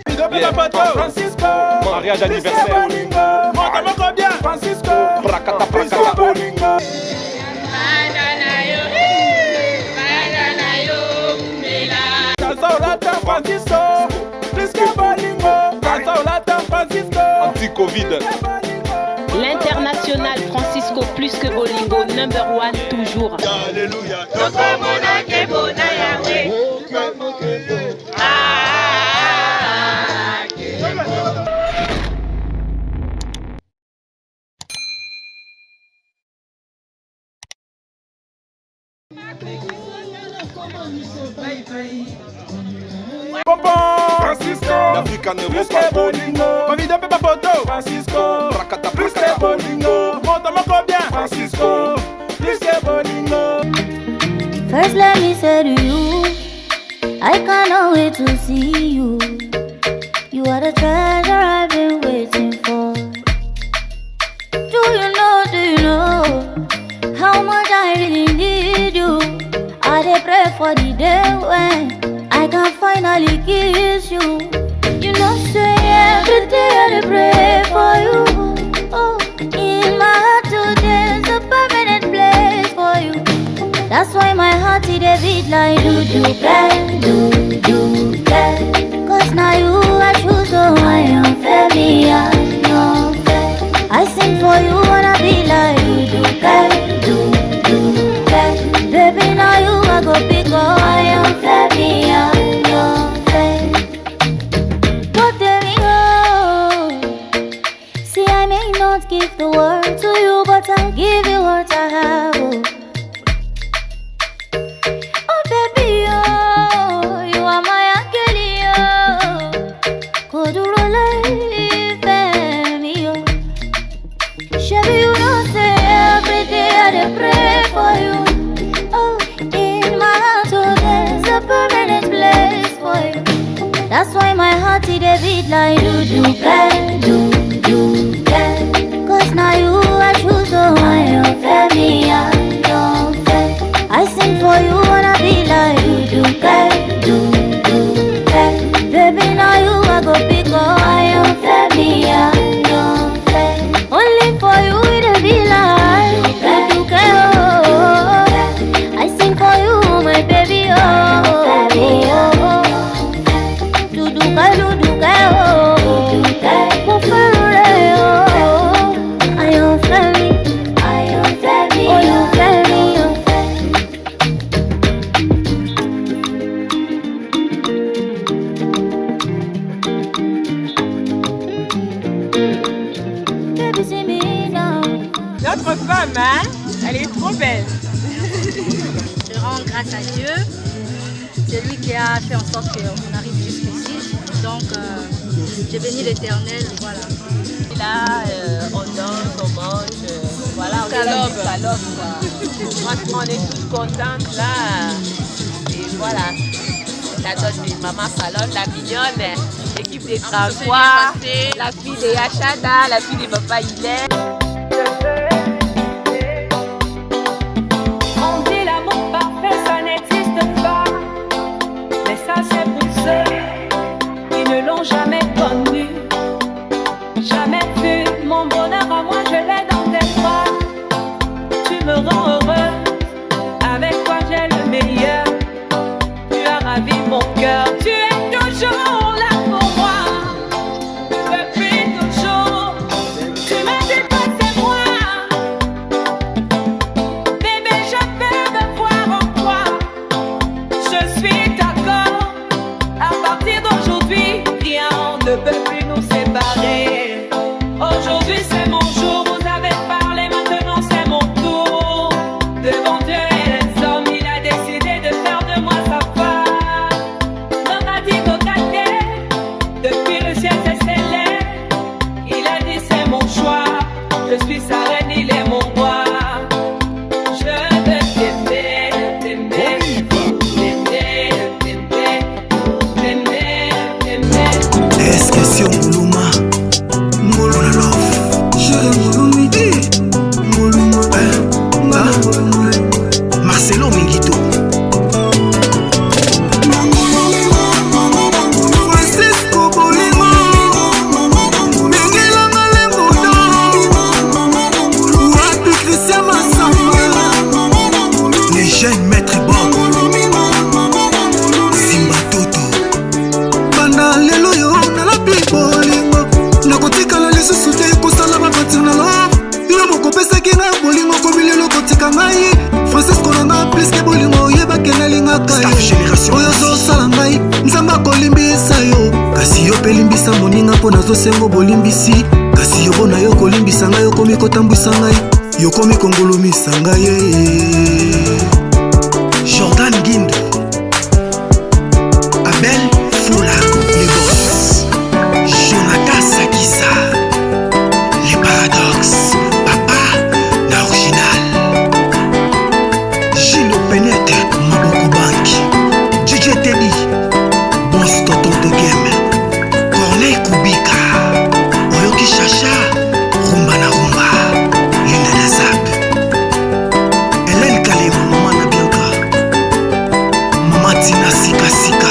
Yeah. Francisco, mariage anniversaire. Monte bien, Francisco. Prakata, prakata. Francisco, Francisco. Anti-Covid. L'international Francisco plus que Bolingo, number one toujours. Alléluia. Francisco, L'Afrique en Europe, Bolingo. Ma vie de Papa Poto, Francisco. Prakata, Plus que prakata. Bolingo. Monte bien, Francisco. Plus que Bolingo. First let me say to you, I cannot wait to see you. You are the treasure I've been waiting for. Do you know how much I really need you? I dey pray for the day when I can finally kiss you. You know say every day I dey pray for you. Oh, in my heart today's a permanent place for you. That's why my heart it a beat like do get. Cause now you I choose, so I am fair, me I am fair. I sing for you wanna be like do get. Baby now you I go pick up, I am fair, me I am fair. But there we go. See I may not give the world to you, but I'll give you what I have. Oh baby, oh, you are my angel, oh. Kodurole, femi, oh. Shabby, you know say every day I dey pray for you. Oh, in my heart, oh, there's a permanent place for you. That's why my heart it a beat like do get. Cause now you I choose, so I am fair, me I am fair. I sing for you wanna be like do get. Baby now you I go pick up, I am fair, me I am fair. Only for you it a be like do get. I sing for you my baby, oh. Do get, oh. Mon frère, oh. I am fair, me. Oh, you fair, me, oh. Baby, see me now. Notre femme, hein, elle est trop belle. Je rends grâce à Dieu. C'est lui qui a fait en sorte qu'on arrive jusqu'ici. Donc, j'ai béni l'Éternel, voilà. Là, on danse, on mange, voilà, on est là jusqu'à l'aube, quoi. Franchement, on est tous contentes, là. Et voilà, ça donne une maman Salon, la mignonne, l'équipe des Grands-Bois, la fille de Yachada, la fille de Papa Hilaire. On dit l'amour parfait, ça n'existe pas. Mais ça c'est pour ceux qui ne l'ont jamais connu. Jamais vu mon bonheur à moi, je l'ai dans tes bras. Tu me rends heureuse, avec toi j'ai le meilleur. Tu as ravi mon cœur, tu es toujours là pour moi. Depuis toujours, tu m'as dit que c'est moi. Bébé, je peux me voir en toi. Je suis d'accord, à partir d'aujourd'hui, rien ne peut plus nous séparer. Aujourd'hui c'est mon jour, vous avez parlé, maintenant c'est mon tour. Devant Dieu et les hommes, il a décidé de faire de moi sa femme. L'homme a dit cocater, depuis le ciel s'est scellé. Il a dit c'est mon choix, je suis sa reine, il est mon roi. Je veux t'aimer, t'aimer, t'aimer, t'aimer, t'aimer, t'aimer. Est-ce que c'est Moulouma? Moulouna love. Chérie Mouloumi. Moulouma. Marcelo Mingito. Francisco Bolingo. nakopesa moninga mpo nazosengo bolimbisi kasi yobo na yo kolimbisa ngai yokomi kotambwisa ngai yokomi kongolomisa ngai Jordan Guindo Abel Fula les boss Jonathan Sakisa les paradoxes Papa na original Gilles Penete Maboko Bank DJ Teddy Boss Tonton de Game Corneille Kubika Oyoki Chacha Rumba na Rumba Linda na Zap Hélène Kalema Mama na Bianca Mama Tina Sika Sika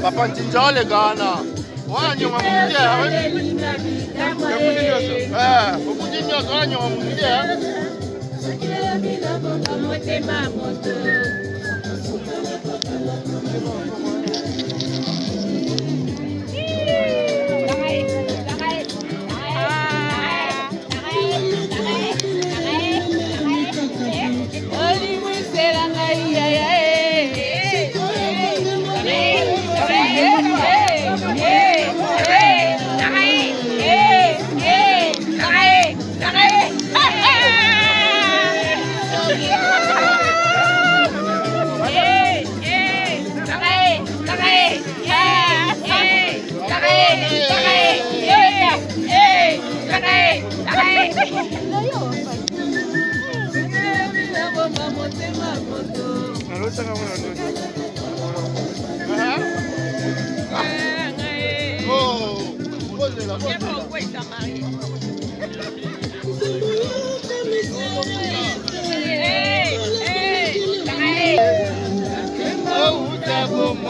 Papa Tinjale Ghana. Wanyo mamudia. Ukujinyoso wanyo mamudia. Oh,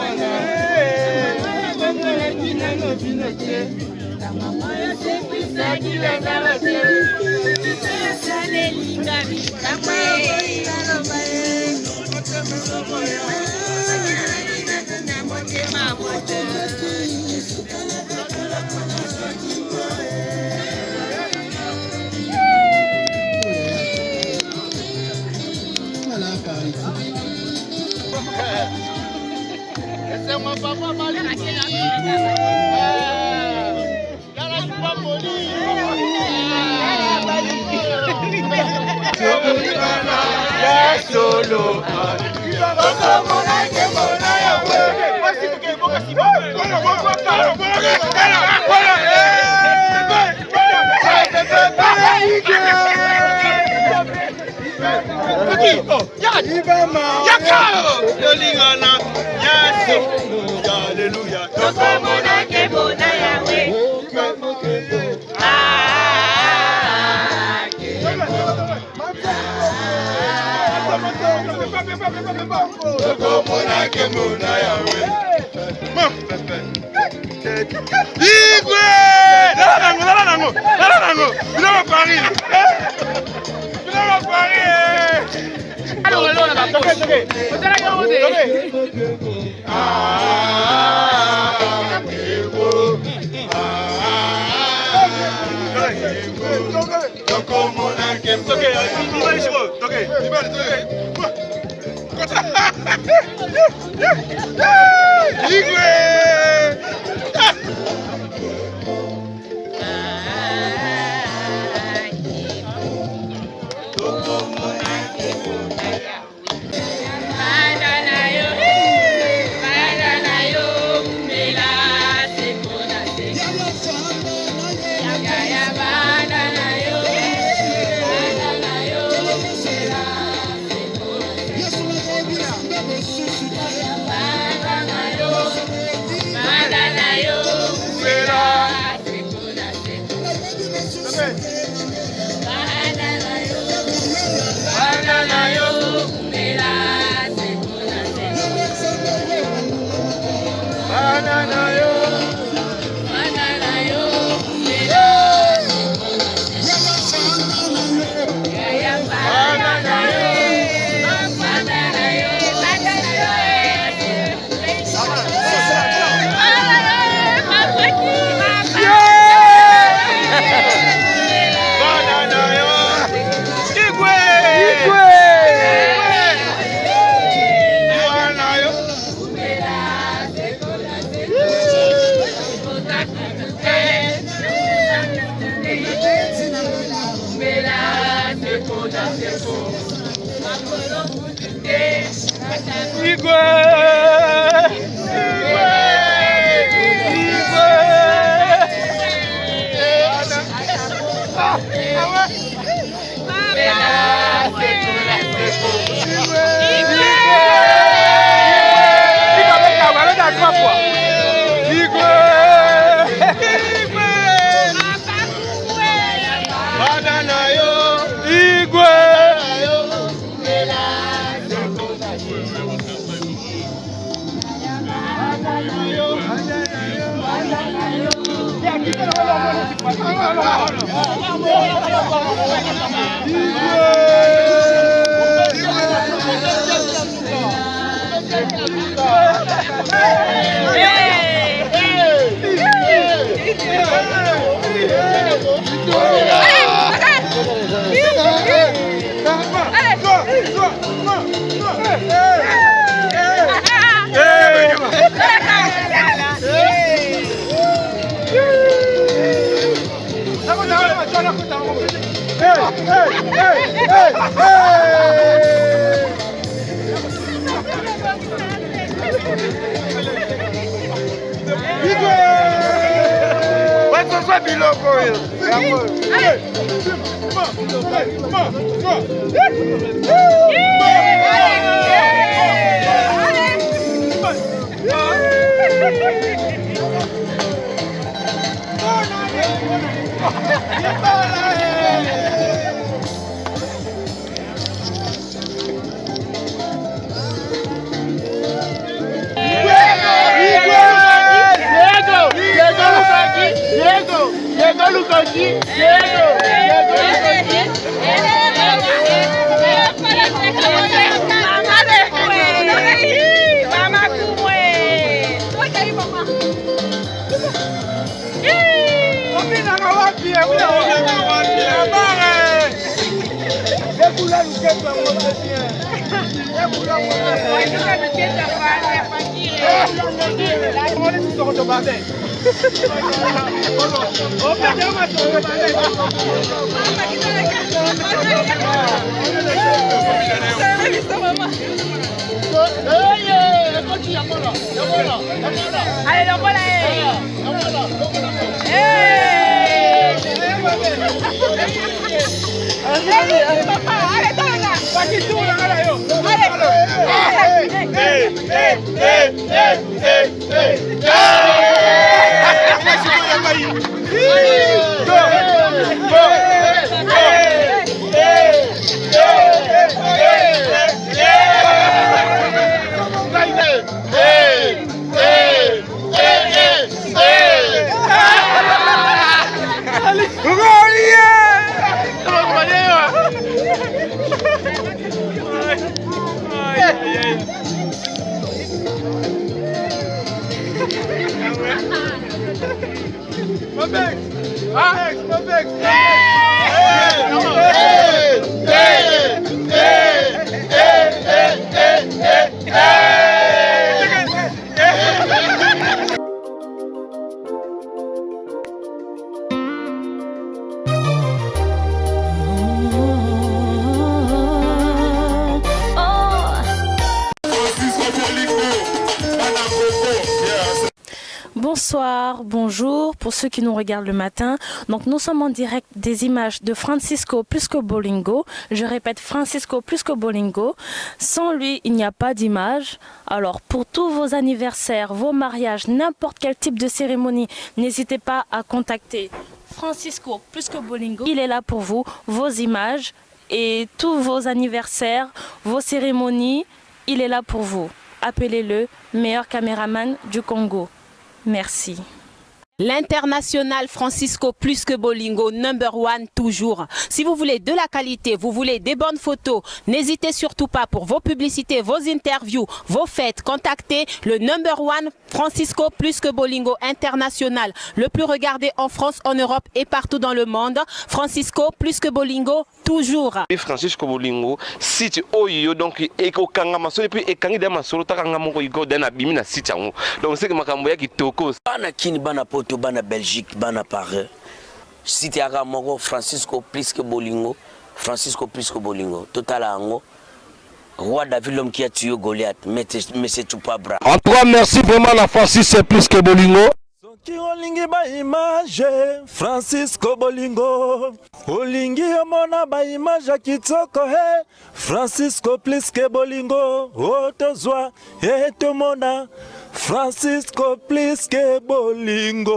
Diego! Allez, le voilà. Bonsoir, bonjour pour ceux qui nous regardent le matin. Donc nous sommes en direct des images de Francisco Plisco Bolingo. Je répète, Francisco Plisco Bolingo. Sans lui, il n'y a pas d'image. Alors pour tous vos anniversaires, vos mariages, n'importe quel type de cérémonie, n'hésitez pas à contacter Francisco Plisco Bolingo. Il est là pour vous, vos images et tous vos anniversaires, vos cérémonies. Il est là pour vous. Appelez-le, meilleur caméraman du Congo. Merci. L'international Francisco Plisco Bolingo, #1 toujours. Si vous voulez de la qualité, vous voulez des bonnes photos, n'hésitez surtout pas pour vos publicités, vos interviews, vos fêtes. Contactez le #1 Francisco Plisco Bolingo international, le plus regardé en France, en Europe et partout dans le monde. Francisco Plisco Bolingo toujours. Francisco Bolingo, site oyo donc eko kanga masolo puis ekangi de masolo takanga moko iko dena bimina site yango. Donc c'est que makambo ya kitoko. Bana kini bana poto bana Belgique bana Paris. Site ya moko Francisco Plisco Bolingo, Francisco Plisco Bolingo. Total ango. Roi David l'homme qui a tué Goliath, mais c'est tout pas bras. En tout cas, merci vraiment à Francisco Plisco Bolingo. Qui olingi ba image Francisco Bolingo olingi omona ba image kitoko he Francisco Plisco Bolingo otozwa etomona Francisco Plisco Bolingo.